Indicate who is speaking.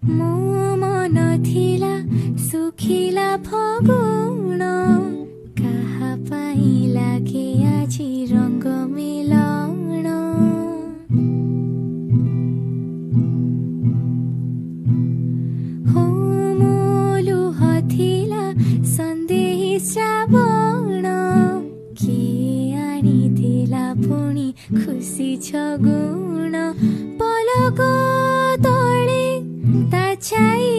Speaker 1: ମୋ ମନ ଥିଲା ଶୁଖିଲା ଫଗୁଣ, କାହା ପାଇଁ ଲାଗେ ଆଜି ରଙ୍ଗ ମିଲଣ। ହୋ ମୋ ଲୁହ ଥିଲା ସନ୍ଦେହୀ ଶ୍ରାବଣ, କିଏ ଆଣିଥିଲା ପୁଣି ଖୁସି ଛଗୁଣ। ପଲକ ତଳେ ତା ଛାଇ